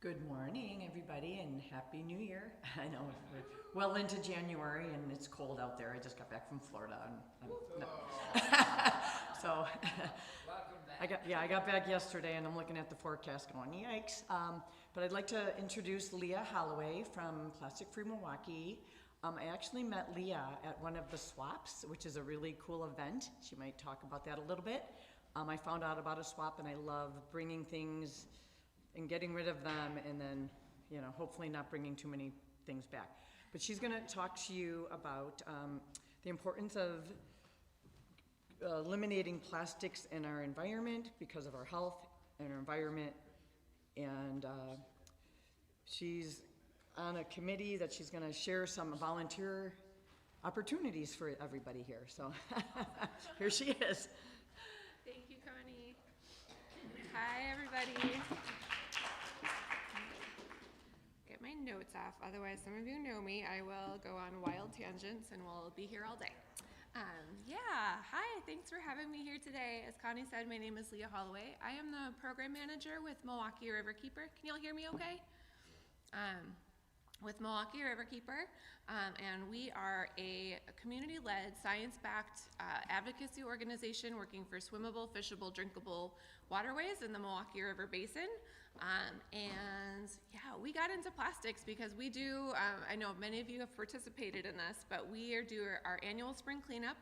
Good morning, everybody, and Happy New Year. I know we're well into January and it's cold out there. I just got back from Florida. So I got back yesterday and I'm looking at the forecast going, yikes. But I'd like to introduce Leah Holloway from Plastic Free Milwaukee. I actually met Leah at one of the swaps, which is a really cool event. She might talk about that a little bit. I found out about a swap and I love bringing things and getting rid of them and then, hopefully not bringing too many things back. But she's gonna talk to you about the importance of eliminating plastics in our environment because of our health and our environment. And she's on a committee that she's gonna share some volunteer opportunities for everybody here. So here she is. Thank you, Connie. Hi, everybody. Get my notes off, otherwise some of you know me. I will go on wild tangents and we'll be here all day. Hi, thanks for having me here today. As Connie said, my name is Leah Holloway. I am the program manager with Milwaukee Riverkeeper. Can y'all hear me okay? With Milwaukee Riverkeeper, and we are a community-led, science-backed advocacy organization working for swimmable, fishable, drinkable waterways in the Milwaukee River Basin. We got into plastics because we do, I know many of you have participated in this, but we do our annual spring cleanup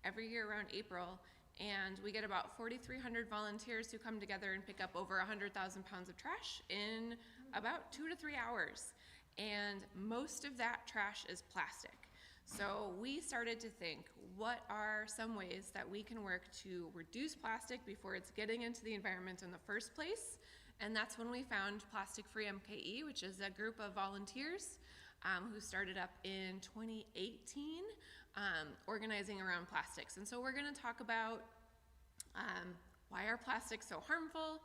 every year around April, and we get about 4,300 volunteers who come together and pick up over 100,000 pounds of trash in about 2 to 3 hours. And most of that trash is plastic. So we started to think, what are some ways that we can work to reduce plastic before it's getting into the environment in the first place? And that's when we found Plastic Free MKE, which is a group of volunteers who started up in 2018, organizing around plastics. And so we're gonna talk about why are plastics so harmful,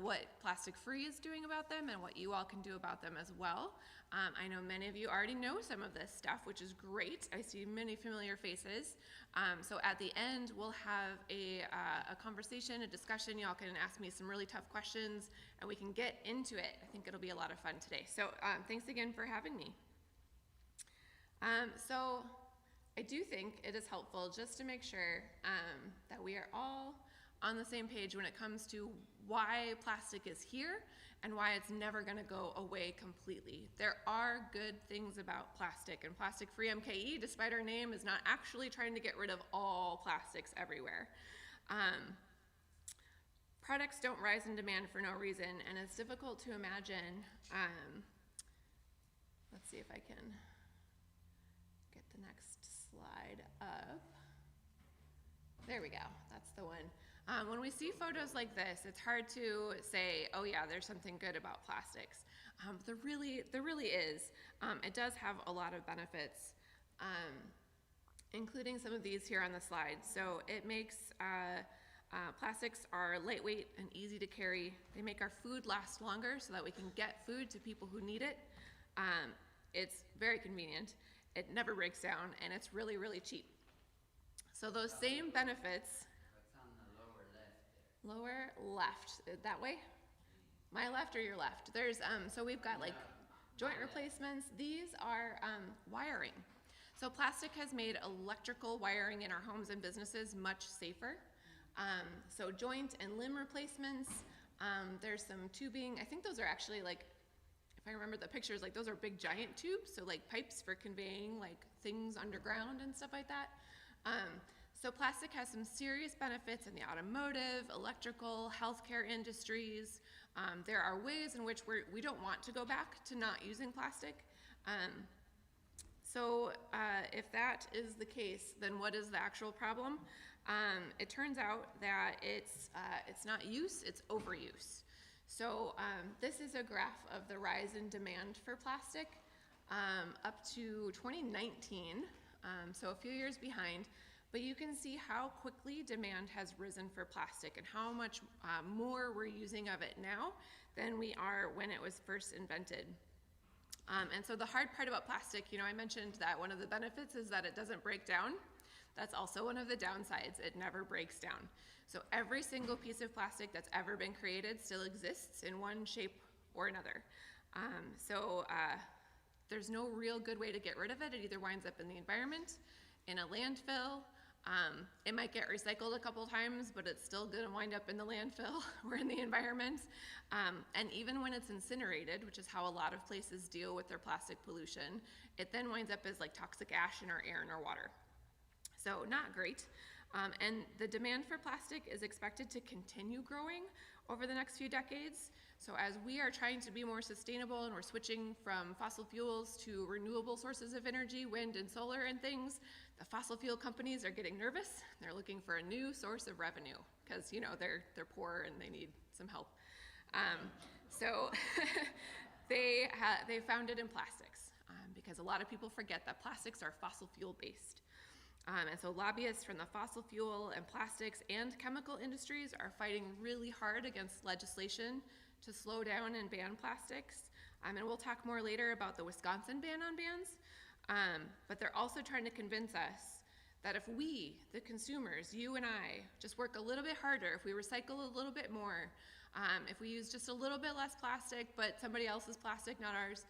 what Plastic Free is doing about them, and what you all can do about them as well. I know many of you already know some of this stuff, which is great. I see many familiar faces. So at the end, we'll have a conversation, a discussion. Y'all can ask me some really tough questions, and we can get into it. I think it'll be a lot of fun today. So thanks again for having me. So I do think it is helpful just to make sure that we are all on the same page when it comes to why plastic is here and why it's never gonna go away completely. There are good things about plastic, and Plastic Free MKE, despite our name, is not actually trying to get rid of all plastics everywhere. Products don't rise in demand for no reason, and it's difficult to imagine, let's see if I can get the next slide up. There we go, that's the one. When we see photos like this, it's hard to say, oh yeah, there's something good about plastics. There really is. It does have a lot of benefits, including some of these here on the slide. So it makes, plastics are lightweight and easy to carry. They make our food last longer so that we can get food to people who need it. It's very convenient. It never breaks down, and it's really, really cheap. So those same benefits. Lower left, that way? My left or your left? There's, so we've got like joint replacements. These are wiring. So plastic has made electrical wiring in our homes and businesses much safer. So joint and limb replacements. There's some tubing. I think those are actually like, if I remember the pictures, like those are big giant tubes. So like pipes for conveying like things underground and stuff like that. So plastic has some serious benefits in the automotive, electrical, healthcare industries. There are ways in which we don't want to go back to not using plastic. If that is the case, then what is the actual problem? It turns out that it's not use, it's overuse. So this is a graph of the rise in demand for plastic up to 2019, so a few years behind. But you can see how quickly demand has risen for plastic and how much more we're using of it now than we are when it was first invented. And so the hard part about plastic, I mentioned that one of the benefits is that it doesn't break down. That's also one of the downsides. It never breaks down. So every single piece of plastic that's ever been created still exists in one shape or another. There's no real good way to get rid of it. It either winds up in the environment, in a landfill. It might get recycled a couple times, but it's still going to wind up in the landfill or in the environment. And even when it's incinerated, which is how a lot of places deal with their plastic pollution, it then winds up as like toxic ash in our air and our water. So not great. And the demand for plastic is expected to continue growing over the next few decades. So as we are trying to be more sustainable and we're switching from fossil fuels to renewable sources of energy, wind and solar and things, the fossil fuel companies are getting nervous. They're looking for a new source of revenue because, you know, they're poor and they need some help. So they found it in plastics because a lot of people forget that plastics are fossil fuel based. And so lobbyists from the fossil fuel and plastics and chemical industries are fighting really hard against legislation to slow down and ban plastics. And we'll talk more later about the Wisconsin ban on bans. But they're also trying to convince us that if we, the consumers, you and I, just work a little bit harder, if we recycle a little bit more, if we use just a little bit less plastic, but somebody else's plastic, not ours,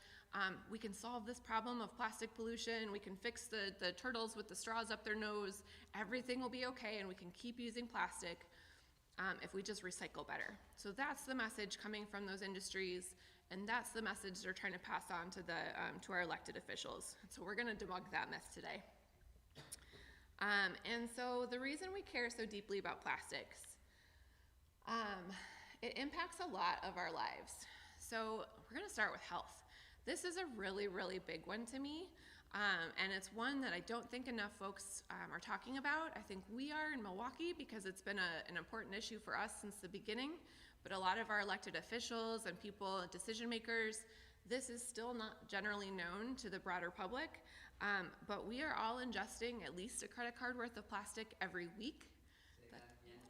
we can solve this problem of plastic pollution. We can fix the turtles with the straws up their nose. Everything will be okay, and we can keep using plastic if we just recycle better. So that's the message coming from those industries, and that's the message they're trying to pass on to our elected officials. So we're going to debunk that myth today. And so the reason we care so deeply about plastics, it impacts a lot of our lives. So we're going to start with health. This is a really, really big one to me, and it's one that I don't think enough folks are talking about. I think we are in Milwaukee because it's been an important issue for us since the beginning, but a lot of our elected officials and people, decision makers, this is still not generally known to the broader public, but we are all ingesting at least a credit card worth of plastic every week.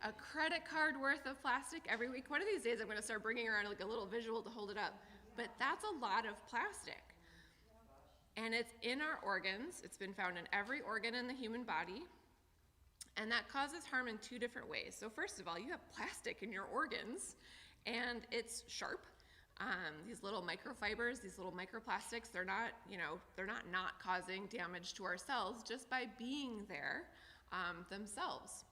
A credit card worth of plastic every week. One of these days I'm going to start bringing around like a little visual to hold it up. But that's a lot of plastic. And it's in our organs. It's been found in every organ in the human body. And that causes harm in two different ways. So first of all, you have plastic in your organs, and it's sharp. These little microfibers, these little microplastics, they're not causing damage to our cells just by being there themselves.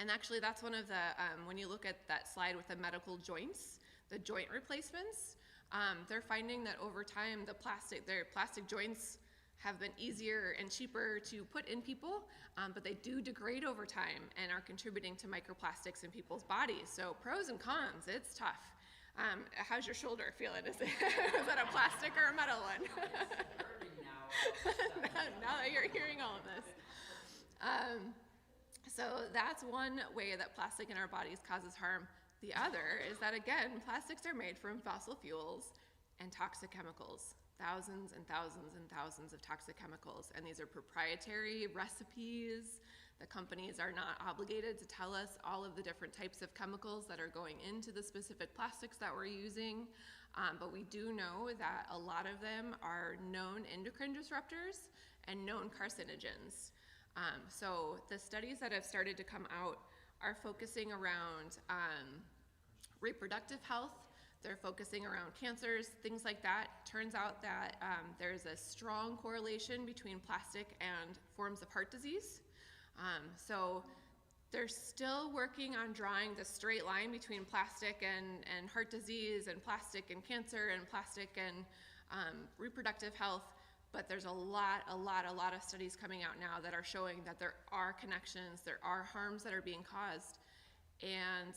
And actually, that's one of the, when you look at that slide with the medical joints, the joint replacements, they're finding that over time, their plastic joints have been easier and cheaper to put in people, but they do degrade over time and are contributing to microplastics in people's bodies. So pros and cons, it's tough. How's your shoulder feeling? Is that a plastic or a metal one? It's hurting now. Now that you're hearing all of this. So that's one way that plastic in our bodies causes harm. The other is that, again, plastics are made from fossil fuels and toxic chemicals, thousands and thousands and thousands of toxic chemicals. And these are proprietary recipes. The companies are not obligated to tell us all of the different types of chemicals that are going into the specific plastics that we're using. But we do know that a lot of them are known endocrine disruptors and known carcinogens. So the studies that have started to come out are focusing around reproductive health. They're focusing around cancers, things like that. Turns out that there's a strong correlation between plastic and forms of heart disease. So they're still working on drawing the straight line between plastic and heart disease and plastic and cancer and plastic and reproductive health. But there's a lot of studies coming out now that are showing that there are connections, there are harms that are being caused. And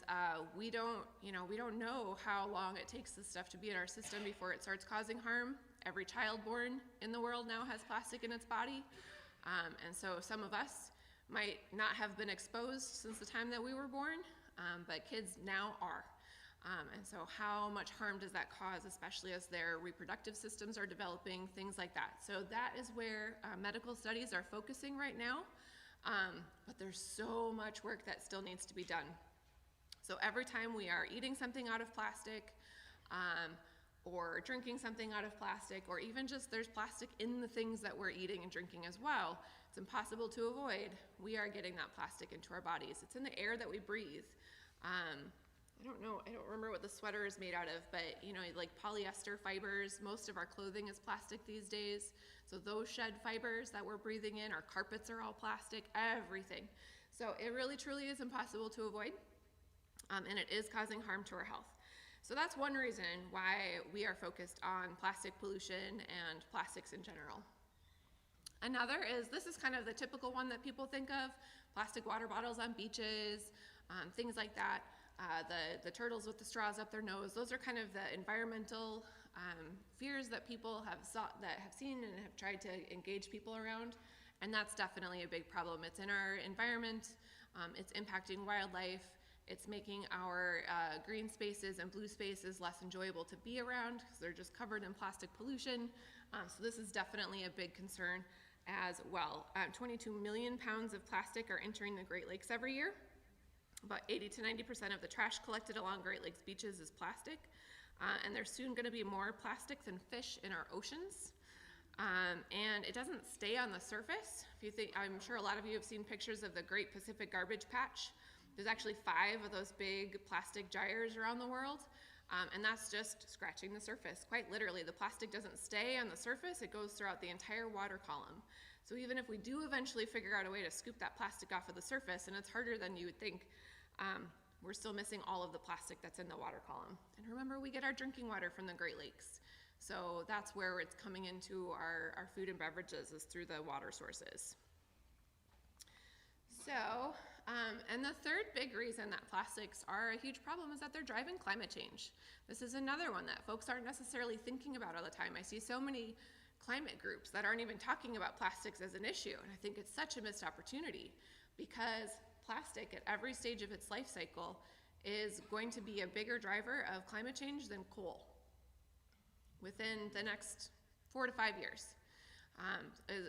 we don't know how long it takes this stuff to be in our system before it starts causing harm. Every child born in the world now has plastic in its body. And so some of us might not have been exposed since the time that we were born, but kids now are. And so how much harm does that cause, especially as their reproductive systems are developing, things like that. So that is where medical studies are focusing right now, but there's so much work that still needs to be done. So every time we are eating something out of plastic, or drinking something out of plastic, or even just there's plastic in the things that we're eating and drinking as well, it's impossible to avoid. We are getting that plastic into our bodies. It's in the air that we breathe. I don't remember what the sweater is made out of, but you know, like polyester fibers, most of our clothing is plastic these days. So those shed fibers that we're breathing in, our carpets are all plastic, everything. So it really truly is impossible to avoid, and it is causing harm to our health. So that's one reason why we are focused on plastic pollution and plastics in general. Another is, this is kind of the typical one that people think of, plastic water bottles on beaches, things like that. The turtles with the straws up their nose, those are kind of the environmental fears that people have seen and have tried to engage people around, and that's definitely a big problem. It's in our environment, it's impacting wildlife, it's making our green spaces and blue spaces less enjoyable to be around because they're just covered in plastic pollution. So this is definitely a big concern as well. 22 million pounds of plastic are entering the Great Lakes every year. About 80 to 90% of the trash collected along Great Lakes beaches is plastic. And there's soon going to be more plastic than fish in our oceans. And it doesn't stay on the surface. I'm sure a lot of you have seen pictures of the Great Pacific Garbage Patch. There's actually 5 of those big plastic gyres around the world. And that's just scratching the surface. Quite literally, the plastic doesn't stay on the surface, it goes throughout the entire water column. So even if we do eventually figure out a way to scoop that plastic off of the surface, and it's harder than you would think, we're still missing all of the plastic that's in the water column. And remember, we get our drinking water from the Great Lakes. So that's where it's coming into our food and beverages, is through the water sources. So, and the third big reason that plastics are a huge problem is that they're driving climate change. This is another one that folks aren't necessarily thinking about all the time. I see so many climate groups that aren't even talking about plastics as an issue, and I think it's such a missed opportunity, because plastic at every stage of its life cycle is going to be a bigger driver of climate change than coal within the next 4 to 5 years.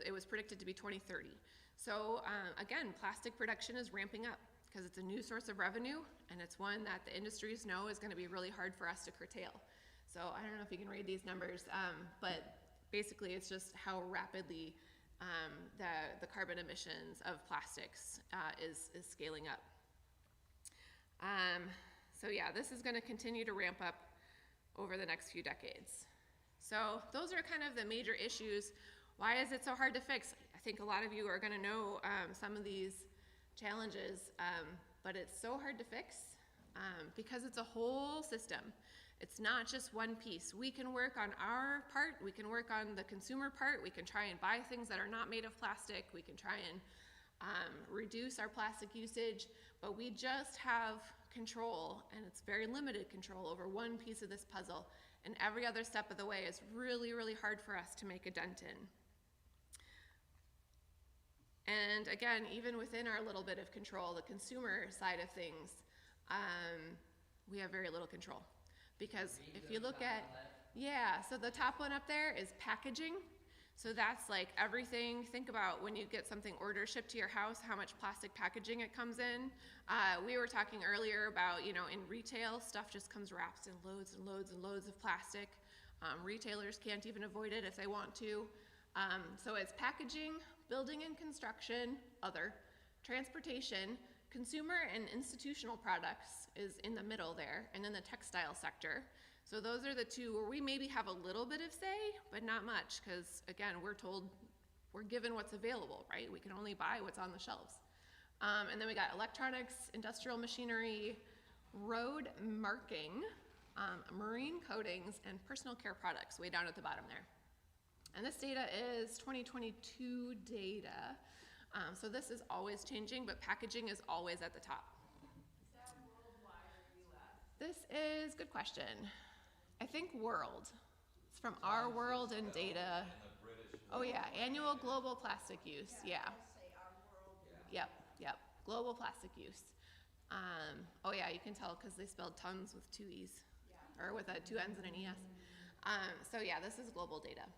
It was predicted to be 2030. So again, plastic production is ramping up because it's a new source of revenue, and it's one that the industries know is going to be really hard for us to curtail. So I don't know if you can read these numbers, but basically it's just how rapidly the carbon emissions of plastics is scaling up. So yeah, this is going to continue to ramp up over the next few decades. So those are kind of the major issues. Why is it so hard to fix? I think a lot of you are going to know some of these challenges, but it's so hard to fix because it's a whole system. It's not just one piece. We can work on our part, we can work on the consumer part, we can try and buy things that are not made of plastic, we can try and reduce our plastic usage, but we just have control, and it's very limited control, over one piece of this puzzle, and every other step of the way is really, really hard for us to make a dent in. And again, even within our little bit of control, the consumer side of things, we have very little control. Because if you look at, yeah, so the top one up there is packaging. So that's like everything. Think about when you get something order shipped to your house, how much plastic packaging it comes in. We were talking earlier about, you know, in retail, stuff just comes wrapped in loads and loads and loads of plastic. Retailers can't even avoid it if they want to. So it's packaging, building and construction, other, transportation, consumer and institutional products is in the middle there, and then the textile sector. So those are the two where we maybe have a little bit of say, but not much, because again, we're told, we're given what's available, right? We can only buy what's on the shelves. And then we got electronics, industrial machinery, road marking, marine coatings, and personal care products way down at the bottom there. And this data is 2022 data. So this is always changing, but packaging is always at the top. Is that worldwide or US? This is, good question. I think world. It's from our world and data. Oh yeah, annual global plastic use, yeah. Say our world. Yep, global plastic use. Oh yeah, you can tell because they spelled tons with 2 E's, or with 2 N's and an ES. So yeah, this is global data.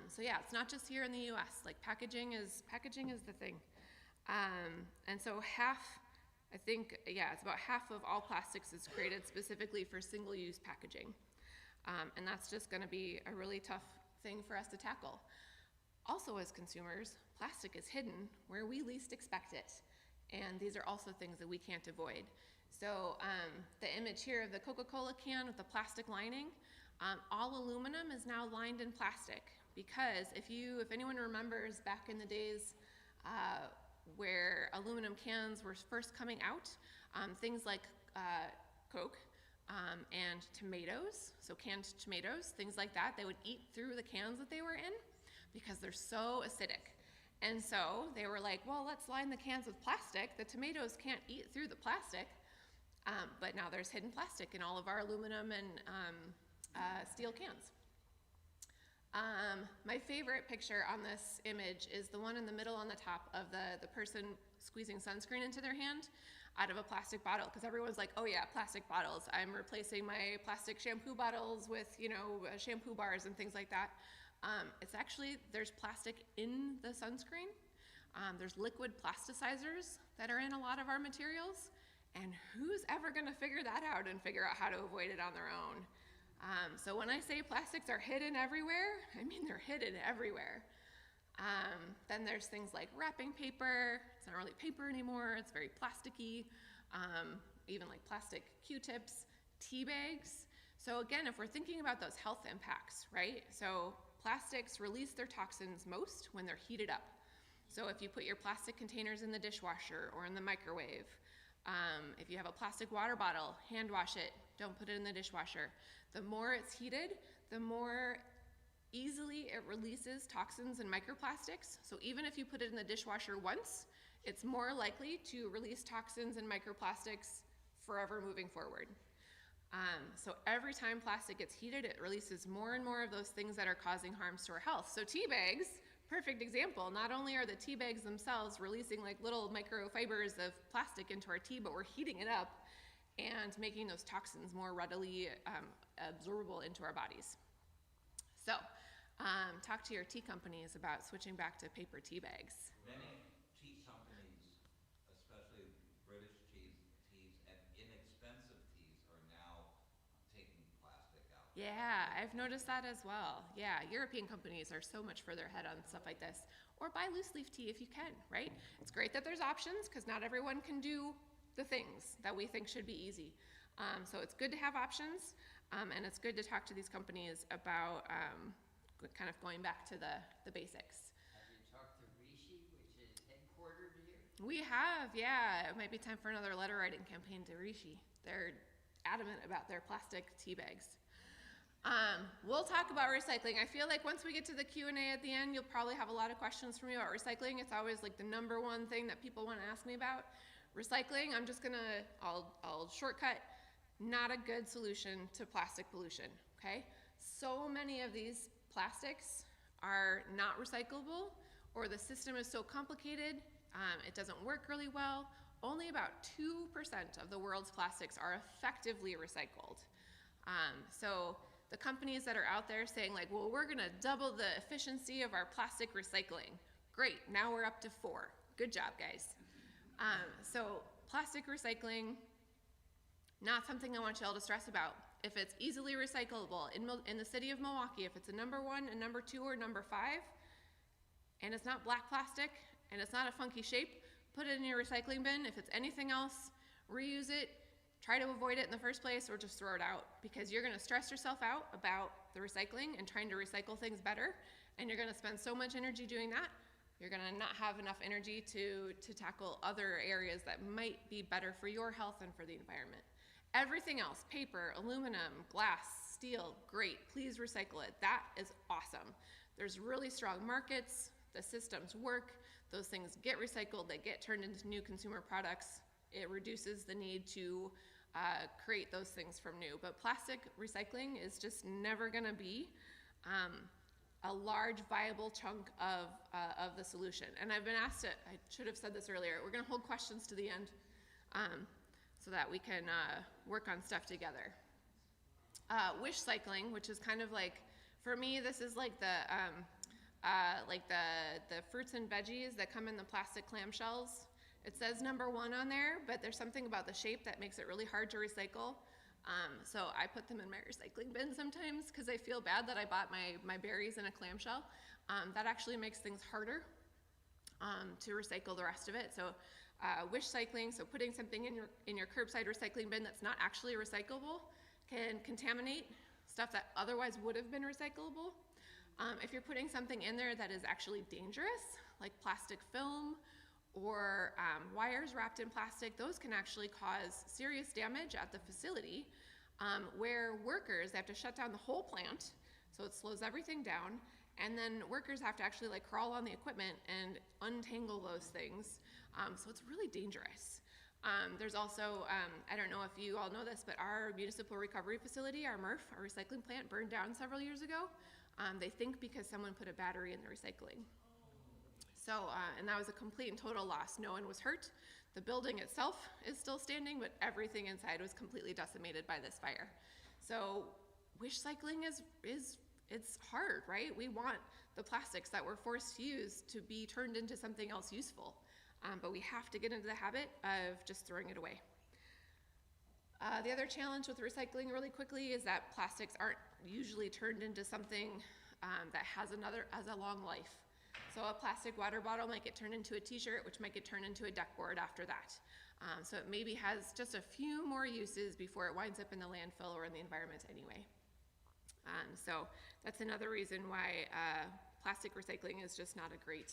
So yeah, it's not just here in the US, like packaging is the thing. And so I think, it's about half of all plastics is created specifically for single-use packaging. And that's just gonna be a really tough thing for us to tackle. Also, as consumers, plastic is hidden where we least expect it. And these are also things that we can't avoid. So the image here of the Coca-Cola can with the plastic lining, all aluminum is now lined in plastic, because if anyone remembers back in the days where aluminum cans were first coming out, things like Coke and tomatoes, so canned tomatoes, things like that, they would eat through the cans that they were in because they're so acidic. And so they were like, well, let's line the cans with plastic. The tomatoes can't eat through the plastic, but now there's hidden plastic in all of our aluminum and steel cans. My favorite picture on this image is the one in the middle on the top of the person squeezing sunscreen into their hand out of a plastic bottle, because everyone's like, oh yeah, plastic bottles. I'm replacing my plastic shampoo bottles with, shampoo bars and things like that. It's actually, there's plastic in the sunscreen. There's liquid plasticizers that are in a lot of our materials, and who's ever gonna figure that out and figure out how to avoid it on their own? So when I say plastics are hidden everywhere, I mean they're hidden everywhere. Then there's things like wrapping paper. It's not really paper anymore, it's very plasticky. Even like plastic Q-tips, tea bags. So again, if we're thinking about those health impacts, right? So plastics release their toxins most when they're heated up. So if you put your plastic containers in the dishwasher or in the microwave, if you have a plastic water bottle, hand wash it, don't put it in the dishwasher. The more it's heated, the more easily it releases toxins and microplastics. So even if you put it in the dishwasher once, it's more likely to release toxins and microplastics forever moving forward. So every time plastic gets heated, it releases more and more of those things that are causing harms to our health. So tea bags, perfect example. Not only are the tea bags themselves releasing like little microfibers of plastic into our tea, but we're heating it up and making those toxins more readily absorbable into our bodies. So talk to your tea companies about switching back to paper tea bags. Many tea companies, especially British teas and inexpensive teas, are now taking plastic out. Yeah, I've noticed that as well. Yeah, European companies are so much further ahead on stuff like this. Or buy loose leaf tea if you can, right? It's great that there's options, because not everyone can do the things that we think should be easy. So it's good to have options, and it's good to talk to these companies about kind of going back to the basics. Have you talked to Rishi, which is headquartered here? We have, yeah. It might be time for another letter writing campaign to Rishi. They're adamant about their plastic tea bags. We'll talk about recycling. I feel like once we get to the Q&A at the end, you'll probably have a lot of questions for me about recycling. It's always like the number one thing that people want to ask me about. Recycling, I'll shortcut, not a good solution to plastic pollution, okay? So many of these plastics are not recyclable, or the system is so complicated, it doesn't work really well. Only about 2% of the world's plastics are effectively recycled. So the companies that are out there saying like, well, we're gonna double the efficiency of our plastic recycling. Great, now we're up to 4. Good job, guys. So plastic recycling, not something I want y'all to stress about. If it's easily recyclable in the city of Milwaukee, if it's a number 1, a number 2, or number 5, and it's not black plastic, and it's not a funky shape, put it in your recycling bin. If it's anything else, reuse it. Try to avoid it in the first place, or just throw it out, because you're gonna stress yourself out about the recycling and trying to recycle things better, and you're gonna spend so much energy doing that, you're gonna not have enough energy to tackle other areas that might be better for your health and for the environment. Everything else, paper, aluminum, glass, steel, great, please recycle it. That is awesome. There's really strong markets, the systems work, those things get recycled, they get turned into new consumer products. It reduces the need to create those things from new. But plastic recycling is just never gonna be a large viable chunk of the solution. And I've been asked it, I should have said this earlier, we're gonna hold questions to the end so that we can work on stuff together. Wish cycling, which is kind of like, for me, this is like the fruits and veggies that come in the plastic clamshells. It says number 1 on there, but there's something about the shape that makes it really hard to recycle. So I put them in my recycling bin sometimes because I feel bad that I bought my berries in a clamshell. That actually makes things harder to recycle the rest of it. So Wish cycling, so putting something in your curbside recycling bin that's not actually recyclable can contaminate stuff that otherwise would have been recyclable. If you're putting something in there that is actually dangerous, like plastic film or wires wrapped in plastic, those can actually cause serious damage at the facility, where workers have to shut down the whole plant, so it slows everything down, and then workers have to actually like crawl on the equipment and untangle those things. So it's really dangerous. There's also, I don't know if you all know this, but our municipal recovery facility, our MRF, our recycling plant, burned down several years ago. They think because someone put a battery in the recycling. So, and that was a complete and total loss. No one was hurt. The building itself is still standing, but everything inside was completely decimated by this fire. So, wish cycling it's hard, right? We want the plastics that we're forced to use to be turned into something else useful. But we have to get into the habit of just throwing it away. The other challenge with recycling really quickly is that plastics aren't usually turned into something that has a long life. So a plastic water bottle might get turned into a t-shirt, which might get turned into a deck board after that. So it maybe has just a few more uses before it winds up in the landfill or in the environment anyway. So that's another reason why plastic recycling is just not a great,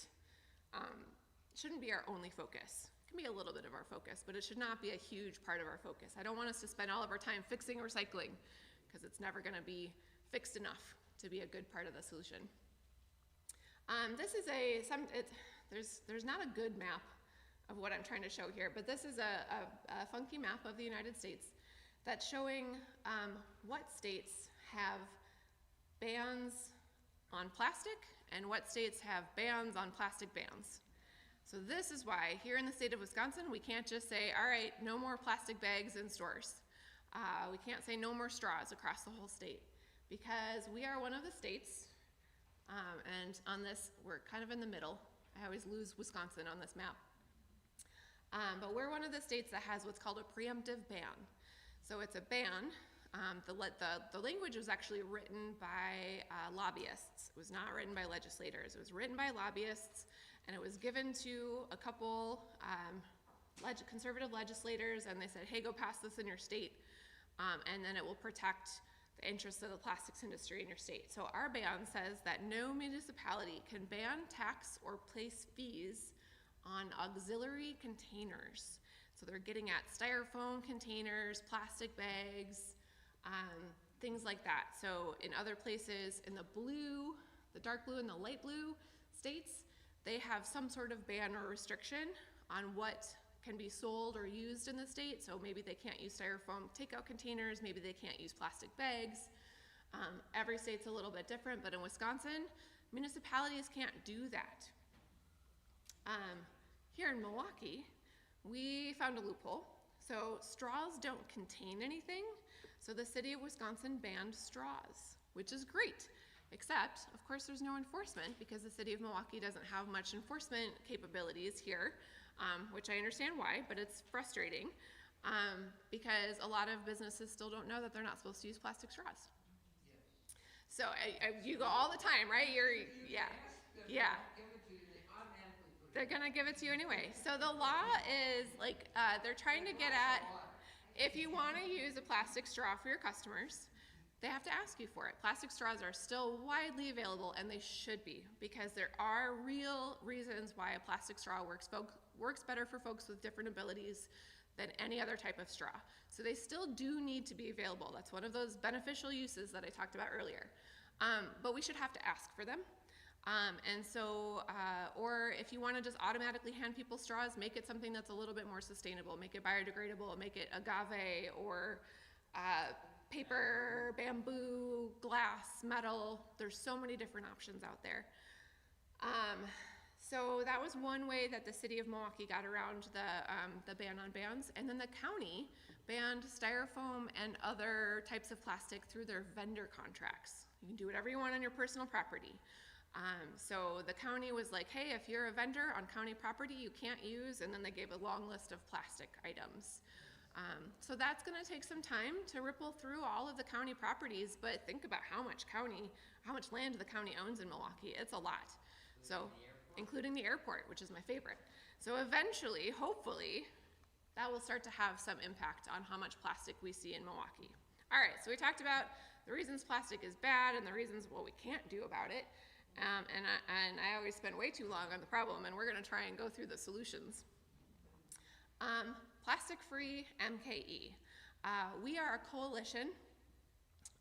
shouldn't be our only focus. It can be a little bit of our focus, but it should not be a huge part of our focus. I don't want us to spend all of our time fixing recycling, because it's never going to be fixed enough to be a good part of the solution. This is there's not a good map of what I'm trying to show here, but this is a funky map of the United States that's showing what states have bans on plastic and what states have bans on plastic bans. So this is why here in the state of Wisconsin, we can't just say, all right, no more plastic bags in stores. We can't say no more straws across the whole state, because we are one of the states, and on this, we're kind of in the middle. I always lose Wisconsin on this map. But we're one of the states that has what's called a preemptive ban. So it's a ban. The language was actually written by lobbyists. It was not written by legislators. It was written by lobbyists, and it was given to a couple conservative legislators, and they said, hey, go pass this in your state, and then it will protect the interests of the plastics industry in your state. So our ban says that no municipality can ban, tax, or place fees on auxiliary containers. So they're getting at styrofoam containers, plastic bags, things like that. So in other places, in the blue, the dark blue and the light blue states, they have some sort of ban or restriction on what can be sold or used in the state. So maybe they can't use styrofoam takeout containers, maybe they can't use plastic bags. Every state's a little bit different, but in Wisconsin, municipalities can't do that. Here in Milwaukee, we found a loophole. So straws don't contain anything, so the city of Wisconsin banned straws, which is great. Except, of course, there's no enforcement because the city of Milwaukee doesn't have much enforcement capabilities here, which I understand why, but it's frustrating because a lot of businesses still don't know that they're not supposed to use plastic straws. So you go all the time, right? Yeah. They're gonna give it to you anyway. So the law is like, they're trying to get at, if you wanna use a plastic straw for your customers, they have to ask you for it. Plastic straws are still widely available, and they should be, because there are real reasons why a plastic straw works better for folks with different abilities than any other type of straw. So they still do need to be available. That's one of those beneficial uses that I talked about earlier. But we should have to ask for them. Or if you want to just automatically hand people straws, make it something that's a little bit more sustainable. Make it biodegradable, make it agave or paper, bamboo, glass, metal. There's so many different options out there. So that was one way that the city of Milwaukee got around the ban on bans. And then the county banned styrofoam and other types of plastic through their vendor contracts. You can do whatever you want on your personal property. So the county was like, hey, if you're a vendor on county property, you can't use, and then they gave a long list of plastic items. So that's gonna take some time to ripple through all of the county properties, but think about how much land the county owns in Milwaukee. It's a lot. So including the airport, which is my favorite. So eventually, hopefully, that will start to have some impact on how much plastic we see in Milwaukee. All right, so we talked about the reasons plastic is bad and the reasons what we can't do about it. And I always spend way too long on the problem, and we're gonna try and go through the solutions. Plastic-free MKE. We are a coalition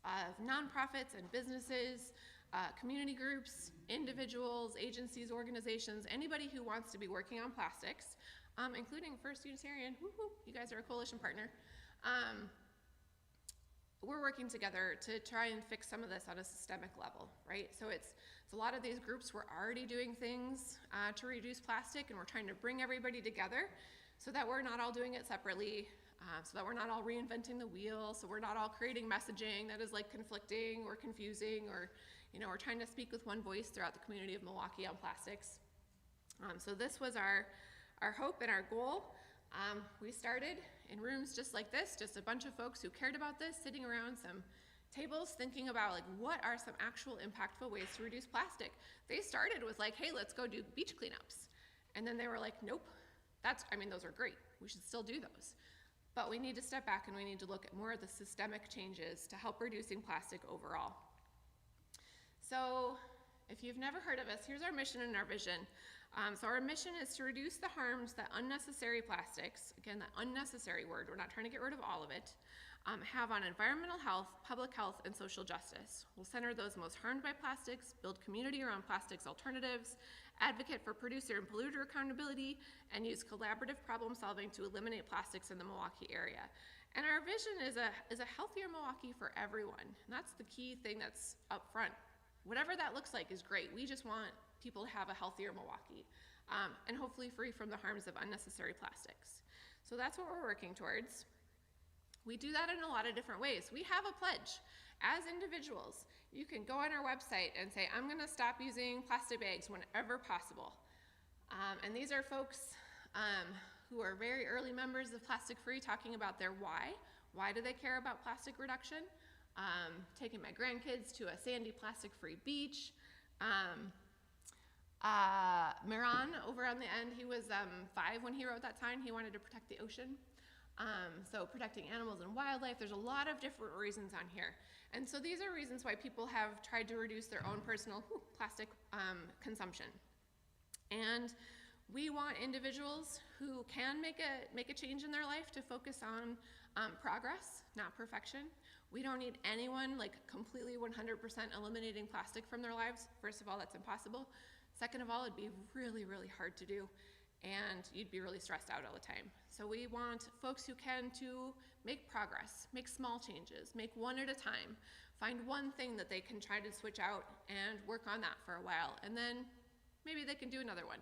of nonprofits and businesses, community groups, individuals, agencies, organizations, anybody who wants to be working on plastics, including First Unitarian, woo-hoo, you guys are a coalition partner. We're working together to try and fix some of this on a systemic level, right? So it's a lot of these groups were already doing things to reduce plastic, and we're trying to bring everybody together so that we're not all doing it separately, so that we're not all reinventing the wheel, so we're not all creating messaging that is like conflicting or confusing, or we're trying to speak with one voice throughout the community of Milwaukee on plastics. So this was our hope and our goal. We started in rooms just like this, just a bunch of folks who cared about this, sitting around some tables thinking about like what are some actual impactful ways to reduce plastic. They started with like, hey, let's go do beach cleanups. And then they were like, nope, those are great. We should still do those. But we need to step back and we need to look at more of the systemic changes to help reducing plastic overall. So if you've never heard of us, here's our mission and our vision. So our mission is to reduce the harms that unnecessary plastics, again, that unnecessary word, we're not trying to get rid of all of it, have on environmental health, public health, and social justice. We'll center those most harmed by plastics, build community around plastics alternatives, advocate for producer and polluter accountability, and use collaborative problem solving to eliminate plastics in the Milwaukee area. And our vision is a healthier Milwaukee for everyone. And that's the key thing that's up front. Whatever that looks like is great. We just want people to have a healthier Milwaukee, and hopefully free from the harms of unnecessary plastics. So that's what we're working towards. We do that in a lot of different ways. We have a pledge. As individuals, you can go on our website and say, I'm gonna stop using plastic bags whenever possible. And these are folks who are very early members of Plastic Free talking about their why. Why do they care about plastic reduction? Taking my grandkids to a sandy plastic-free beach. Miran, over on the end, he was 5 when he wrote that sign. He wanted to protect the ocean. So protecting animals and wildlife, there's a lot of different reasons on here. And so these are reasons why people have tried to reduce their own personal plastic consumption. And we want individuals who can make a change in their life to focus on progress, not perfection. We don't need anyone like completely 100% eliminating plastic from their lives. First of all, that's impossible. Second of all, it'd be really, really hard to do, and you'd be really stressed out all the time. So we want folks who can to make progress, make small changes, make one at a time, find one thing that they can try to switch out and work on that for a while, and then maybe they can do another one.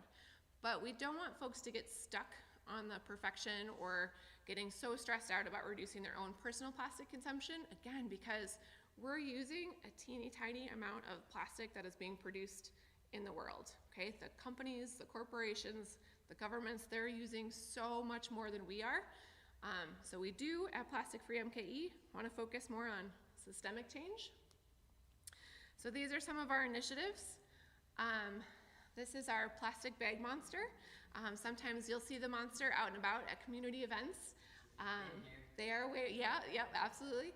But we don't want folks to get stuck on the perfection or getting so stressed out about reducing their own personal plastic consumption, again, because we're using a teeny tiny amount of plastic that is being produced in the world, okay? The companies, the corporations, the governments, they're using so much more than we are. So we do, at Plastic Free MKE, want to focus more on systemic change. So these are some of our initiatives. This is our plastic bag monster. Sometimes you'll see the monster out and about at community events. They are wearing, absolutely.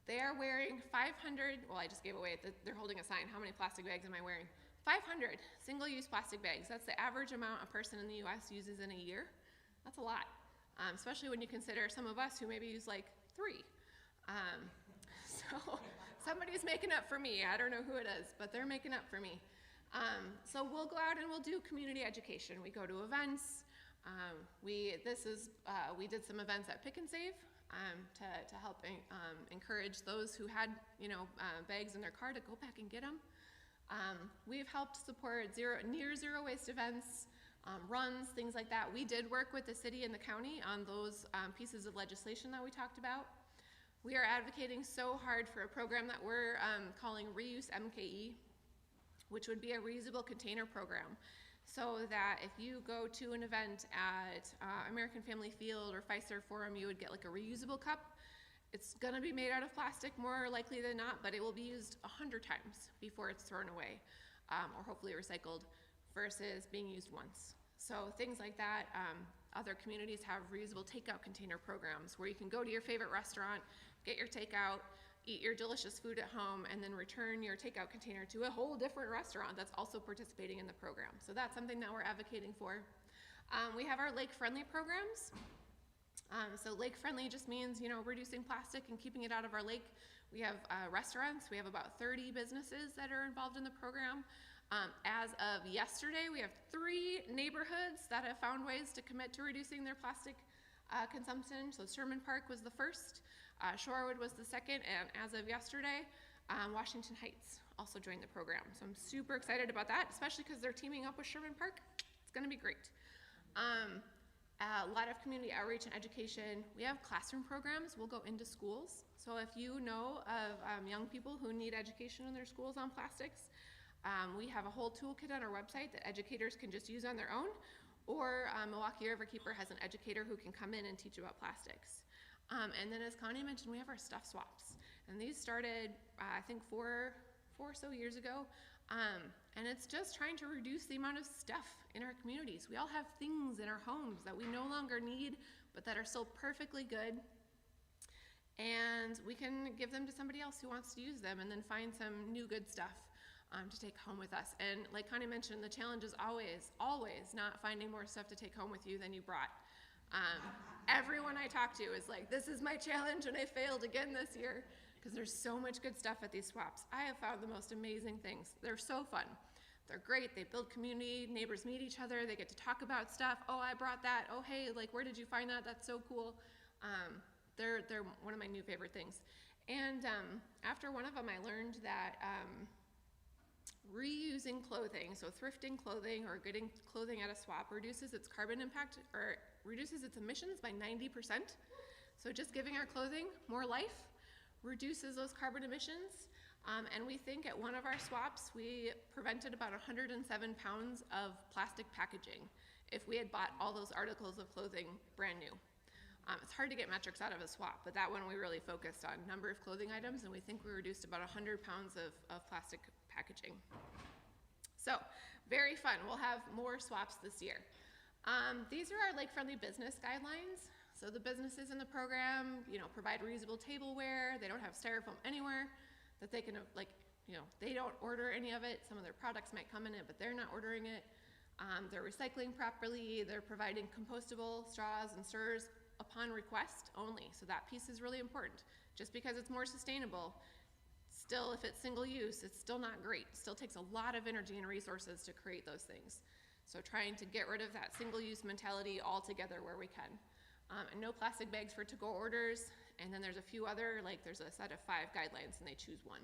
They are wearing 500, well, I just gave away, they're holding a sign. How many plastic bags am I wearing? 500 single-use plastic bags. That's the average amount a person in the US uses in a year. That's a lot, especially when you consider some of us who maybe use like 3. So somebody's making up for me. I don't know who it is, but they're making up for me. So we'll go out and we'll do community education. We go to events. We did some events at Pick and Save to help encourage those who had bags in their car to go back and get them. We've helped support near zero waste events, runs, things like that. We did work with the city and the county on those pieces of legislation that we talked about. We are advocating so hard for a program that we're calling Reuse MKE, which would be a reusable container program, so that if you go to an event at American Family Field or Fiserv Forum, you would get like a reusable cup. It's gonna be made out of plastic more likely than not, but it will be used 100 times before it's thrown away. or hopefully recycled, versus being used once. So things like that. Other communities have reusable takeout container programs where you can go to your favorite restaurant, get your takeout, eat your delicious food at home, and then return your takeout container to a whole different restaurant that's also participating in the program. So that's something that we're advocating for. We have our lake-friendly programs. So lake-friendly just means, reducing plastic and keeping it out of our lake. We have restaurants. We have about 30 businesses that are involved in the program. As of yesterday, we have 3 neighborhoods that have found ways to commit to reducing their plastic consumption. So Sherman Park was the first, Shorewood was the second, and as of yesterday, Washington Heights also joined the program. So I'm super excited about that, especially because they're teaming up with Sherman Park. It's gonna be great. A lot of community outreach and education. We have classroom programs. We'll go into schools. So if you know of young people who need education in their schools on plastics, we have a whole toolkit on our website that educators can just use on their own, or Milwaukee Riverkeeper has an educator who can come in and teach about plastics. And then as Connie mentioned, we have our stuff swaps. And these started, I think, four or so years ago. And it's just trying to reduce the amount of stuff in our communities. We all have things in our homes that we no longer need, but that are still perfectly good. And we can give them to somebody else who wants to use them, and then find some new good stuff to take home with us. And like Connie mentioned, the challenge is always not finding more stuff to take home with you than you brought. Everyone I talk to is like, this is my challenge, and I failed again this year, because there's so much good stuff at these swaps. I have found the most amazing things. They're so fun. They're great. They build community. Neighbors meet each other. They get to talk about stuff. Oh, I brought that. Oh, hey, like, where did you find that? That's so cool. They're one of my new favorite things. And after one of them, I learned that reusing clothing, so thrifting clothing or getting clothing at a swap, reduces its carbon impact, or reduces its emissions by 90%. So just giving our clothing more life reduces those carbon emissions. And we think at one of our swaps, we prevented about 107 pounds of plastic packaging if we had bought all those articles of clothing brand new. It's hard to get metrics out of a swap, but that one we really focused on number of clothing items, and we think we reduced about 100 pounds of plastic packaging. So, very fun. We'll have more swaps this year. These are our lake-friendly business guidelines. So the businesses in the program, provide reusable tableware. They don't have styrofoam anywhere that they can, they don't order any of it. Some of their products might come in it, but they're not ordering it. They're recycling properly. They're providing compostable straws and stirrers upon request only. So that piece is really important. Just because it's more sustainable, still, if it's single use, it's still not great. It still takes a lot of energy and resources to create those things. So trying to get rid of that single-use mentality altogether where we can. And no plastic bags for to-go orders. And then there's a few other, there's a set of 5 guidelines and they choose one.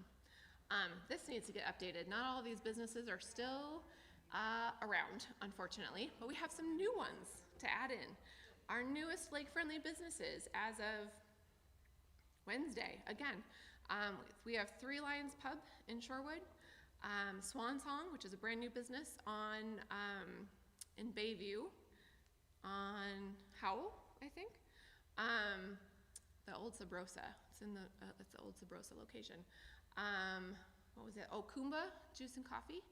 This needs to get updated. Not all of these businesses are still around, unfortunately, but we have some new ones to add in. Our newest lake-friendly businesses as of Wednesday, again, we have 3 Lions Pub in Shorewood, Swan Song, which is a brand new business in Bayview, on Howell, I think. The old Sabrosa. It's the old Sabrosa location. What was it? Oh, Kumba Juice and Coffee.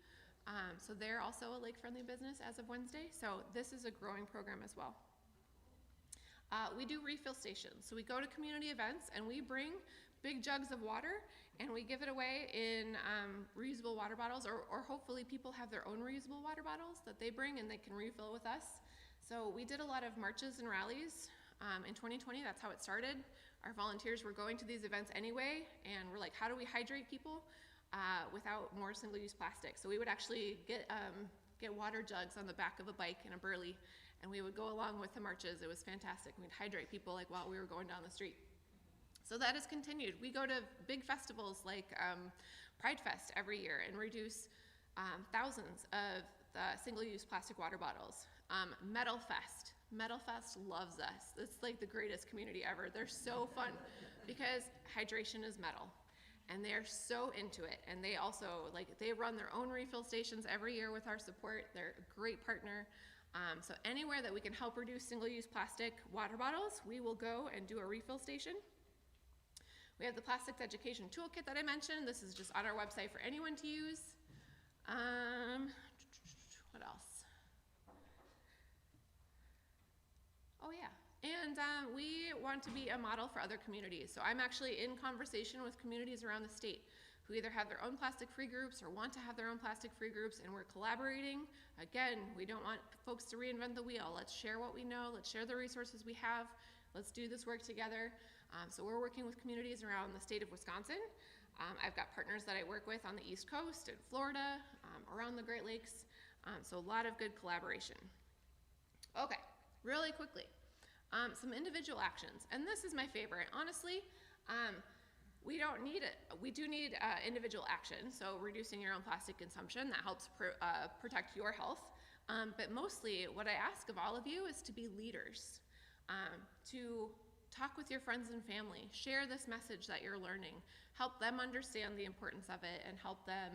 So they're also a lake-friendly business as of Wednesday. So this is a growing program as well. We do refill stations. So we go to community events and we bring big jugs of water and we give it away in reusable water bottles, or hopefully people have their own reusable water bottles that they bring and they can refill with us. So we did a lot of marches and rallies in 2020. That's how it started. Our volunteers were going to these events anyway, and we're like, how do we hydrate people without more single-use plastic? So we would actually get water jugs on the back of a bike in a burley, and we would go along with the marches. It was fantastic. We'd hydrate people while we were going down the street. So that has continued. We go to big festivals like Pride Fest every year and reduce thousands of the single-use plastic water bottles. Metal Fest loves us. It's like the greatest community ever. They're so fun because hydration is metal. And they're so into it. And they also, they run their own refill stations every year with our support. They're a great partner. So anywhere that we can help reduce single-use plastic water bottles, we will go and do a refill station. We have the Plastics Education Toolkit that I mentioned. This is just on our website for anyone to use. What else? Oh yeah, and we want to be a model for other communities. So I'm actually in conversation with communities around the state who either have their own plastic-free groups or want to have their own plastic-free groups, and we're collaborating. Again, we don't want folks to reinvent the wheel. Let's share what we know. Let's share the resources we have. Let's do this work together. So we're working with communities around the state of Wisconsin. I've got partners that I work with on the East Coast, in Florida, around the Great Lakes. So a lot of good collaboration. Okay, really quickly, some individual actions. And this is my favorite. Honestly, we don't need it. We do need individual action. So reducing your own plastic consumption, that helps protect your health. But mostly what I ask of all of you is to be leaders, to talk with your friends and family, share this message that you're learning, help them understand the importance of it, and help them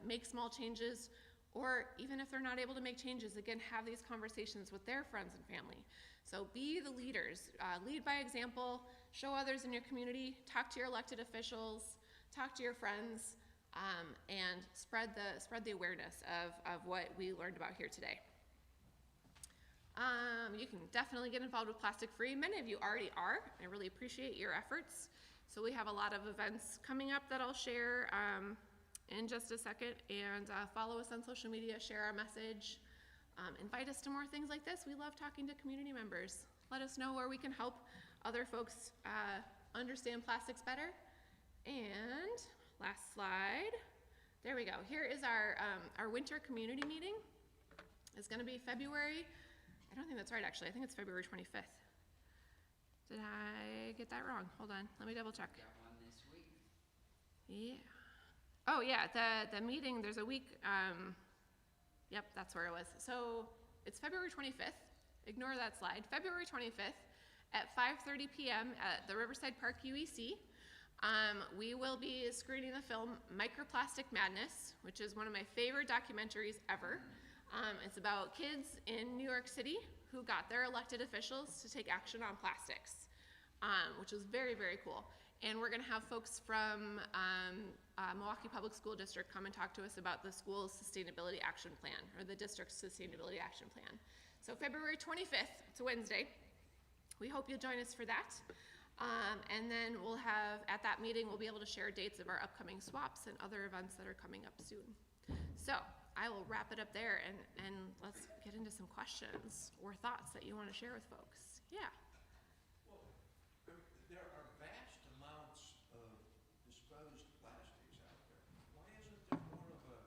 make small changes, or even if they're not able to make changes, again, have these conversations with their friends and family. So be the leaders, lead by example, show others in your community, talk to your elected officials, talk to your friends, and spread the awareness of what we learned about here today. You can definitely get involved with Plastic Free. Many of you already are. I really appreciate your efforts. So we have a lot of events coming up that I'll share in just a second. And follow us on social media, share our message, invite us to more things like this. We love talking to community members. Let us know where we can help other folks understand plastics better. And last slide. There we go. Here is our winter community meeting. It's going to be February. I don't think that's right, actually. I think it's February 25th. Did I get that wrong? Hold on. Let me double check. Got one this week. Yeah. Oh, yeah. The meeting, there's a week. Yep, that's where it was. So it's February 25th. Ignore that slide. February 25th at 5:30 p.m. at the Riverside Park UEC. We will be screening the film Microplastic Madness, which is one of my favorite documentaries ever. It's about kids in New York City who got their elected officials to take action on plastics, which is very, very cool. And we're gonna have folks from Milwaukee Public School District come and talk to us about the school's sustainability action plan, or the district's sustainability action plan. So February 25th, it's a Wednesday. We hope you'll join us for that. And then we'll have, at that meeting, we'll be able to share dates of our upcoming swaps and other events that are coming up soon. So I will wrap it up there, and let's get into some questions or thoughts that you want to share with folks. Yeah. Well, there are vast amounts of disposed plastics out there. Why isn't there more of a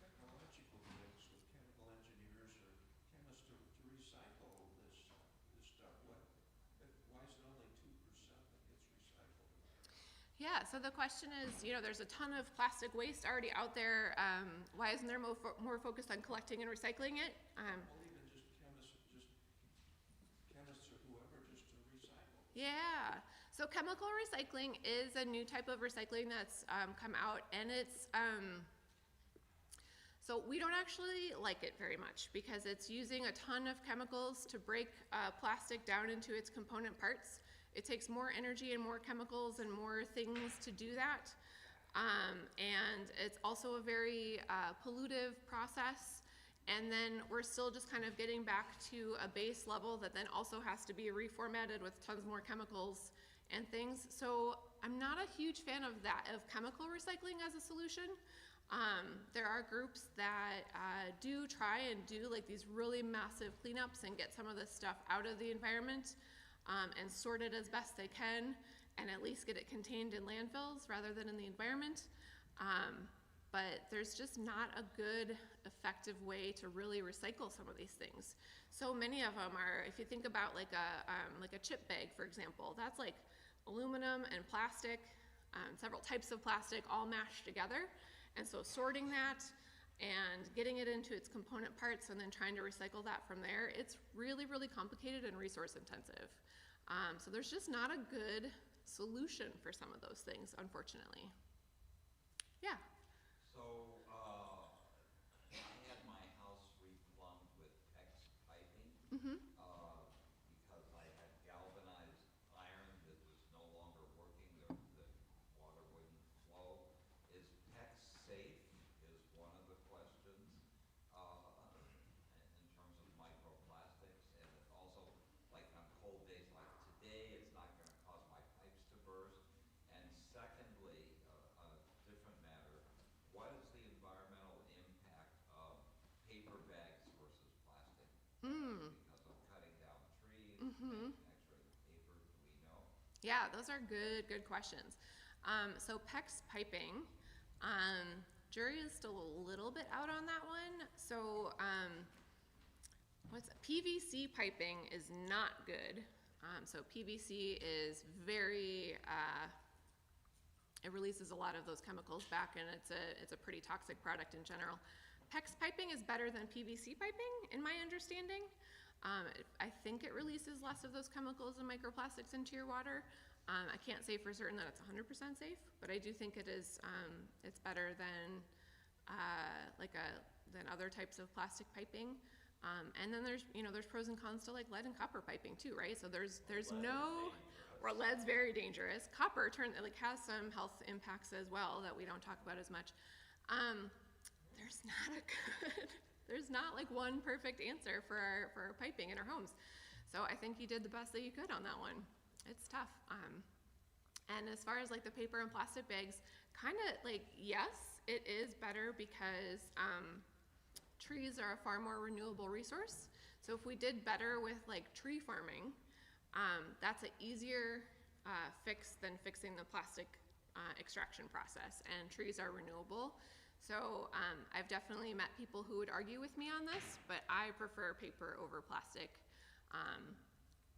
technological mix with chemical engineers or chemists to recycle this stuff? Why is it only 2% that gets recycled? Yeah, so the question is, there's a ton of plastic waste already out there. Why isn't there more focus on collecting and recycling it? Well, even just chemists or whoever, just to recycle. Yeah, so chemical recycling is a new type of recycling that's come out, and it's, so we don't actually like it very much because it's using a ton of chemicals to break plastic down into its component parts. It takes more energy and more chemicals and more things to do that. And it's also a very pollutive process. And then we're still just kind of getting back to a base level that then also has to be reformatted with tons more chemicals and things. So I'm not a huge fan of that, of chemical recycling as a solution. There are groups that do try and do like these really massive cleanups and get some of this stuff out of the environment. And sort it as best they can, and at least get it contained in landfills rather than in the environment. But there's just not a good, effective way to really recycle some of these things. So many of them are, if you think about like a chip bag, for example, that's like aluminum and plastic, several types of plastic all mashed together. And so sorting that and getting it into its component parts and then trying to recycle that from there, it's really, really complicated and resource intensive. So there's just not a good solution for some of those things, unfortunately. Yeah. So, I had my house replumbed with PEX piping. Mm-hmm. Because I had galvanized iron that was no longer working, the water wouldn't flow. Is PEX safe? Is Yeah, those are good questions. So PEX piping, jury is still a little bit out on that one. So PVC piping is not good. So PVC is very, it releases a lot of those chemicals back, and it's a pretty toxic product in general. PEX piping is better than PVC piping, in my understanding. I think it releases less of those chemicals and microplastics into your water. I can't say for certain that it's 100% safe, but I do think it is. It's better than than other types of plastic piping. And then there's pros and cons to like lead and copper piping too, right? So there's no, well, lead's very dangerous. Copper has some health impacts as well that we don't talk about as much. There's not like one perfect answer for our piping in our homes. So I think you did the best that you could on that one. It's tough. And as far as like the paper and plastic bags, kind of like, yes, it is better because trees are a far more renewable resource. So if we did better with like tree farming, that's an easier fix than fixing the plastic extraction process, and trees are renewable. So I've definitely met people who would argue with me on this, but I prefer paper over plastic.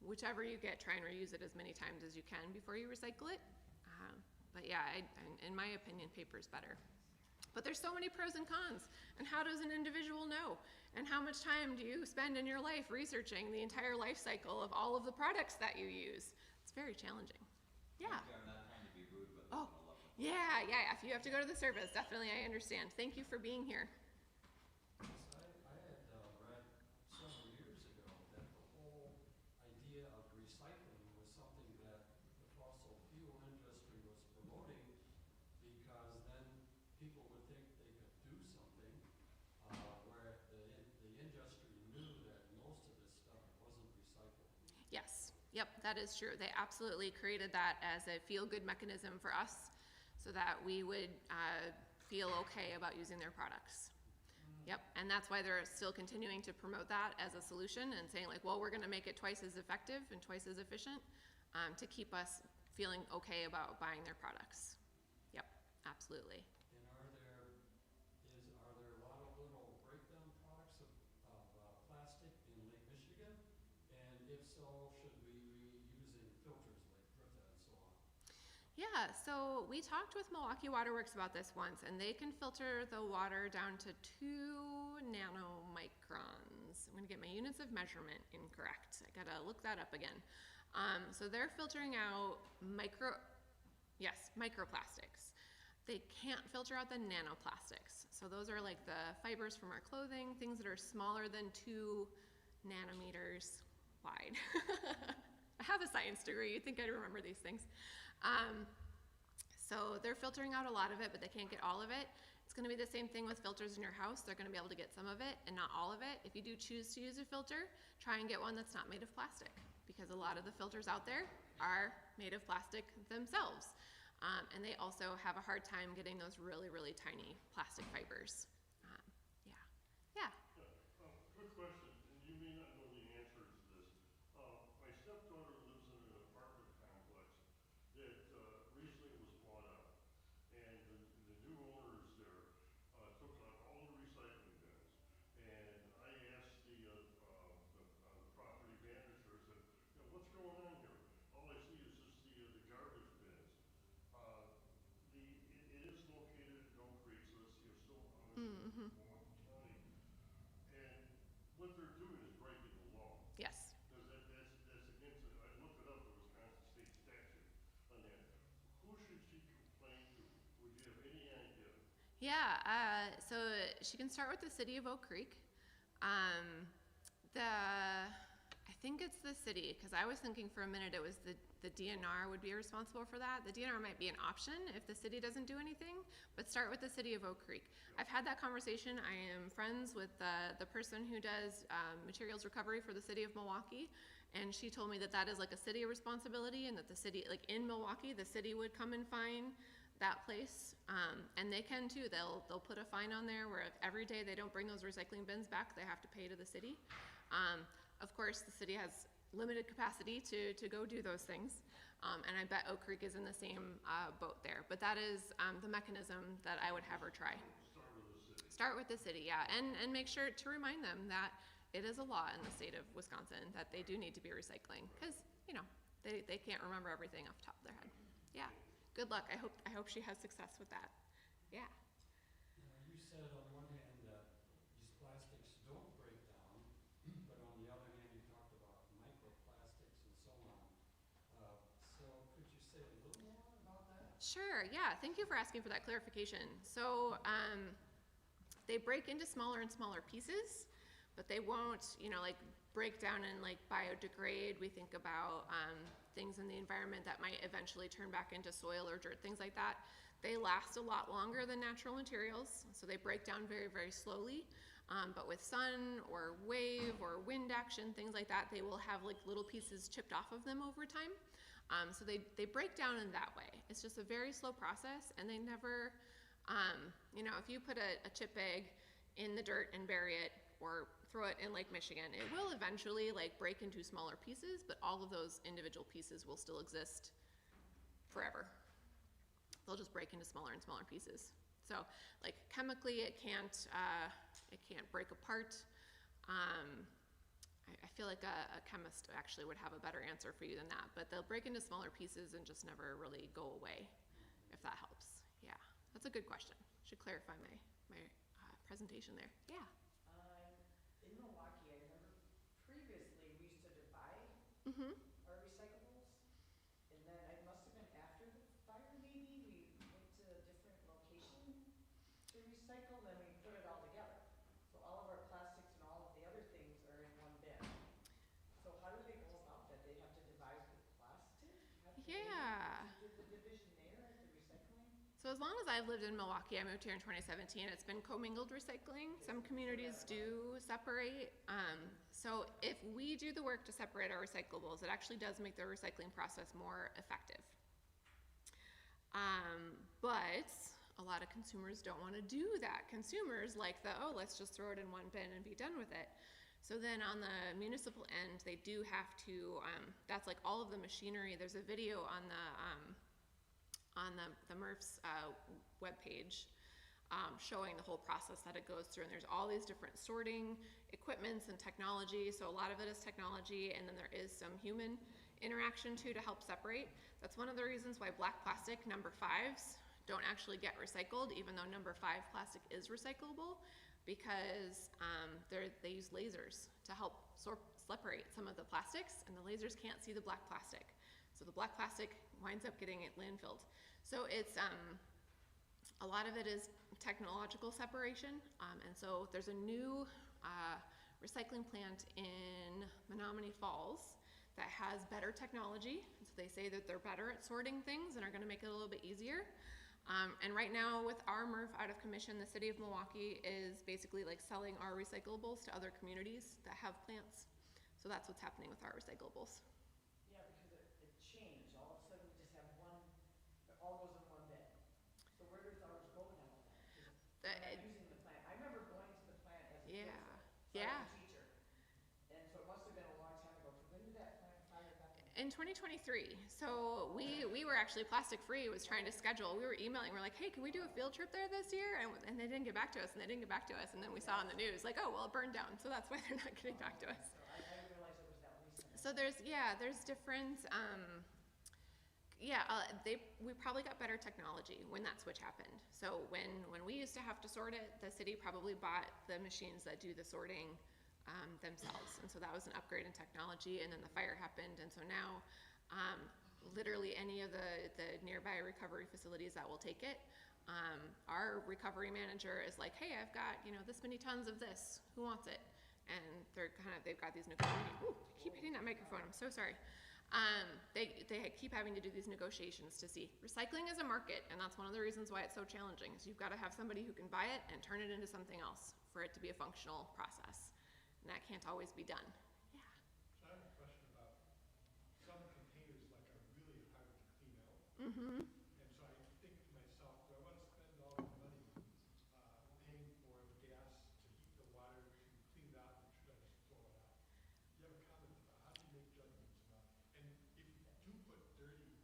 Whichever you get, try and reuse it as many times as you can before you recycle it. But yeah, in my opinion, paper is better. But there's so many pros and cons, and how does an individual know? And how much time do you spend in your life researching the entire life cycle of all of the products that you use? It's very challenging. Yeah. I'm not trying to be rude, but Oh, yeah. If you have to go to the service, definitely, I understand. Thank you for being here. I had read several years ago that the whole idea of recycling was something that the fossil fuel industry was promoting, because then people would think they could do something, where the industry knew that most of this stuff wasn't recyclable. Yes, yep, that is true. They absolutely created that as a feel-good mechanism for us so that we would feel okay about using their products. Yep, and that's why they're still continuing to promote that as a solution and saying like, well, we're gonna make it twice as effective and twice as efficient to keep us feeling okay about buying their products. Yep, absolutely. And are there a lot of little breakdown products of plastic in Lake Michigan? And if so, should we be using filters like Brita and so on? Yeah, so we talked with Milwaukee Waterworks about this once, and they can filter the water down to 2 nanomicrons. I'm gonna get my units of measurement incorrect. I gotta look that up again. So they're filtering out microplastics. They can't filter out the nanoplastics. So those are like the fibers from our clothing, things that are smaller than 2 nanometers wide. I have a science degree, you'd think I'd remember these things. So they're filtering out a lot of it, but they can't get all of it. It's gonna be the same thing with filters in your house. They're gonna be able to get some of it and not all of it. If you do choose to use a filter, try and get one that's not made of plastic, because a lot of the filters out there are made of plastic themselves. And they also have a hard time getting those really, really tiny plastic fibers. Yeah. Quick question, and you may not know the answer to this. My stepdaughter lives in an apartment complex that recently was bought out, and the new owners there took out all the recycling bins. And I asked the property manager, I said, what's going on here? All I see is just the garbage bins. It is located in Oak Creek, so it's still out in Milwaukee County. And what they're doing is breaking the law. Yes. Because that's against it. I looked it up, the Wisconsin state statute on that. Who should she complain to? Would you have any idea? Yeah, so she can start with the city of Oak Creek. I think it's the city, because I was thinking for a minute it was the DNR would be responsible for that. The DNR might be an option if the city doesn't do anything, but start with the city of Oak Creek. I've had that conversation. I am friends with the person who does materials recovery for the city of Milwaukee, and she told me that that is like a city responsibility, and that the city, like in Milwaukee, the city would come and fine that place, and they can too. They'll put a fine on there where if every day they don't bring those recycling bins back, they have to pay to the city. Of course, the city has limited capacity to go do those things. And I bet Oak Creek is in the same boat there. But that is the mechanism that I would have her try. Start with the city, yeah, and make sure to remind them that it is a law in the state of Wisconsin that they do need to be recycling, because, you know, they can't remember everything off the top of their head. Yeah, good luck. I hope she has success with that. Yeah. You said on one hand that these plastics don't break down, but on the other hand, you talked about microplastics and so on. So could you say a little more about that? Sure, yeah, thank you for asking for that clarification. So they break into smaller and smaller pieces, but they won't, you know, like break down and like biodegrade. We think about things in the environment that might eventually turn back into soil or dirt, things like that. They last a lot longer than natural materials, so they break down very, very slowly. But with sun or wave or wind action, things like that, they will have like little pieces chipped off of them over time. So they break down in that way. It's just a very slow process, and they never, you know, if you put a chip bag in the dirt and bury it, or throw it in Lake Michigan, it will eventually like break into smaller pieces, but all of those individual pieces will still exist forever. They'll just break into smaller and smaller pieces. So like chemically, it can't break apart. I feel like a chemist actually would have a better answer for you than that, but they'll break into smaller pieces and just never really go away, if that helps. Yeah, that's a good question. Should clarify my presentation there. Yeah. In Milwaukee, I remember previously we used to divide Mm-hmm. our recyclables, and then it must have been after the fire maybe, we went to a different location to recycle, then we put it all together. So all of our plastics and all of the other things are in one bin. So how do they go about that? They have to divide the plastic? Yeah. Do the division there at the recycling? So as long as I've lived in Milwaukee, I moved here in 2017, it's been commingled recycling. Some communities do separate. So if we do the work to separate our recyclables, it actually does make the recycling process more effective. But a lot of consumers don't want to do that. Consumers like let's just throw it in one bin and be done with it. So then on the municipal end, they do have to, that's like all of the machinery. There's a video on the MRF's webpage showing the whole process that it goes through. And there's all these different sorting equipments and technology. So a lot of it is technology, and then there is some human interaction too to help separate. That's one of the reasons why black plastic number 5s don't actually get recycled, even though number 5 plastic is recyclable, because they use lasers to help separate some of the plastics, and the lasers can't see the black plastic. So the black plastic winds up getting landfilled. So it's, a lot of it is technological separation. And so there's a new recycling plant in Menominee Falls that has better technology. So they say that they're better at sorting things and are gonna make it a little bit easier. And right now with our MRF out of commission, the city of Milwaukee is basically like selling our recyclables to other communities that have plants. So that's what's happening with our recyclables. Yeah, because it changed. All of a sudden we just have one, it all goes in one bin. So where does ours go now then? 'Cause we're not using the plant. I remember going to the plant as a kid. Yeah. So I Yeah. was a teacher. And so it must have been a long time ago. When did that plant fire happen? In 2023, so we were actually plastic free, was trying to schedule, we were emailing, we're like, hey, can we do a field trip there this year? And they didn't get back to us, and they didn't get back to us, and then we saw on the news, like, oh, well, it burned down, so that's why they're not getting back to us. So I didn't realize it was that recent. So there's different, we probably got better technology when that switch happened. So when we used to have to sort it, the city probably bought the machines that do the sorting themselves. And so that was an upgrade in technology, and then the fire happened. And so now literally any of the nearby recovery facilities that will take it, our recovery manager is like, hey, I've got, this many tons of this, who wants it? And they've got these negotiations. Ooh, I keep hitting that microphone, I'm so sorry. They keep having to do these negotiations to see. Recycling is a market, and that's one of the reasons why it's so challenging, is you've got to have somebody who can buy it and turn it into something else for it to be a functional process. And that can't always be done. Yeah. So I have a question about, some containers like are really hard to clean out. Mm-hmm. And so I think to myself, do I want to spend all the money paying for the gas to heat the water to clean it out, or should I just throw it out? Do you have a comment about how do you make judgments about, and if you do put dirty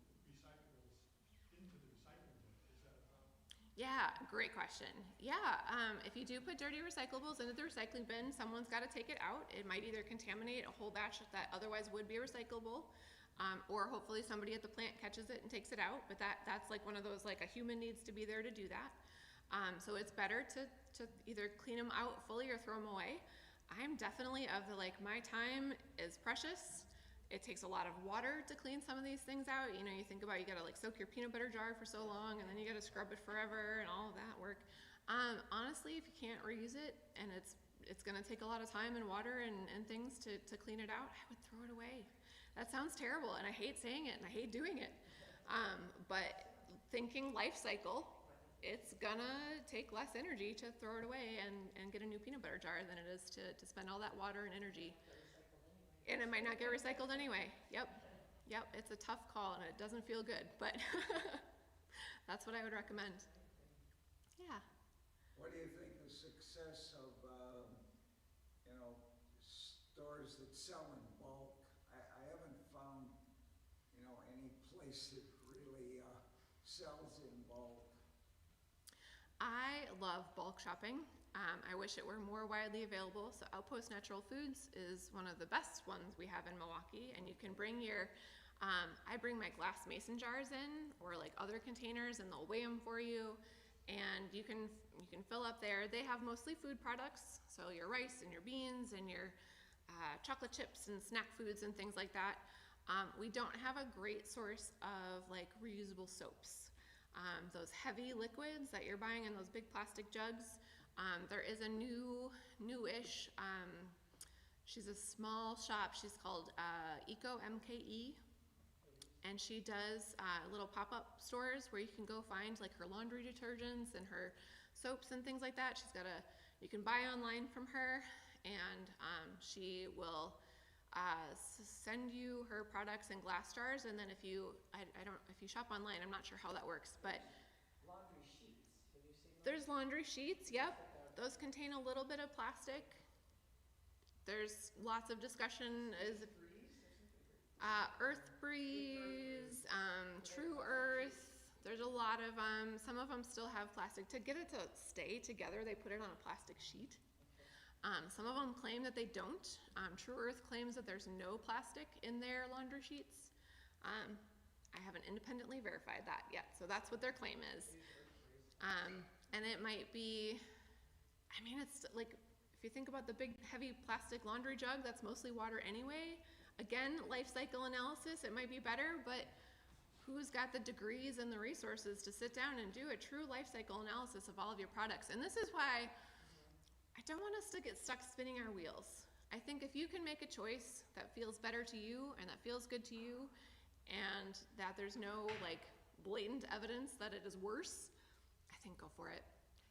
Yeah, great question. Yeah, if you do put dirty recyclables into the recycling bin, someone's got to take it out. It might either contaminate a whole batch that otherwise would be recyclable, or hopefully somebody at the plant catches it and takes it out. But that's like one of those, like, a human needs to be there to do that. So it's better to either clean them out fully or throw them away. I'm definitely of the, like, my time is precious. It takes a lot of water to clean some of these things out. You know, you think about, you gotta like soak your peanut butter jar for so long, and then you gotta scrub it forever and all of that work. Honestly, if you can't reuse it and it's gonna take a lot of time and water and things to clean it out, I would throw it away. That sounds terrible, and I hate saying it and I hate doing it. But thinking life cycle, it's gonna take less energy to throw it away and get a new peanut butter jar than it is to spend all that water and energy. And it might not get recycled anyway. Yep, it's a tough call and it doesn't feel good, but that's what I would recommend. Yeah. What do you think the success of, stores that sell in bulk? I haven't found, any place that really sells in bulk. I love bulk shopping. I wish it were more widely available. So Outpost Natural Foods is one of the best ones we have in Milwaukee, and you can bring your, I bring my glass mason jars in, or like other containers, and they'll weigh them for you, and you can fill up there. They have mostly food products, so your rice and your beans and your chocolate chips and snack foods and things like that. We don't have a great source of like reusable soaps. Those heavy liquids that you're buying in those big plastic jugs. There is a newish, she's a small shop, she's called Eco MKE, and she does little pop-up stores where you can go find like her laundry detergents and her soaps and things like that. You can buy online from her, and she will send you her products in glass jars, and then if you shop online, I'm not sure how that works, but Laundry sheets, have you seen those? there's laundry sheets, yep. Those contain a little bit of plastic. There's lots of discussion. Earth Breeze, True Earth. There's a lot of, some of them still have plastic. To get it to stay together, they put it on a plastic sheet. Some of them claim that they don't. True Earth claims that there's no plastic in their laundry sheets. I haven't independently verified that yet, so that's what their claim is. And it might be, it's like, if you think about the big heavy plastic laundry jug, that's mostly water anyway. Again, life cycle analysis, it might be better, but who's got the degrees and the resources to sit down and do a true life cycle analysis of all of your products? And this is why I don't want us to get stuck spinning our wheels. I think if you can make a choice that feels better to you and that feels good to you, and that there's no like blatant evidence that it is worse, I think go for it.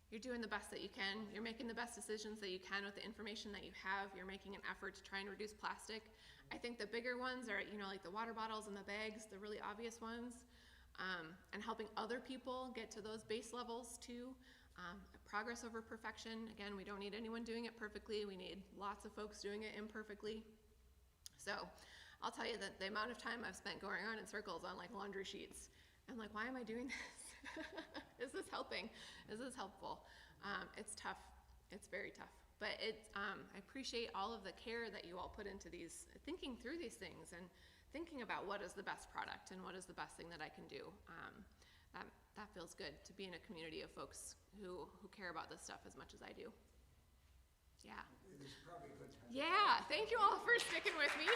You're doing the best that you can. You're making the best decisions that you can with the information that you have. You're making an effort to try and reduce plastic. I think the bigger ones are, like the water bottles and the bags, the really obvious ones, and helping other people get to those base levels too. Progress over perfection. Again, we don't need anyone doing it perfectly. We need lots of folks doing it imperfectly. So I'll tell you that the amount of time I've spent going around in circles on like laundry sheets, I'm like, why am I doing this? Is this helping? Is this helpful? It's tough. It's very tough. But I appreciate all of the care that you all put into these, thinking through these things and thinking about what is the best product and what is the best thing that I can do. That feels good to be in a community of folks who care about this stuff as much as I do. Yeah. It is probably a good time. Yeah, thank you all for sticking with me.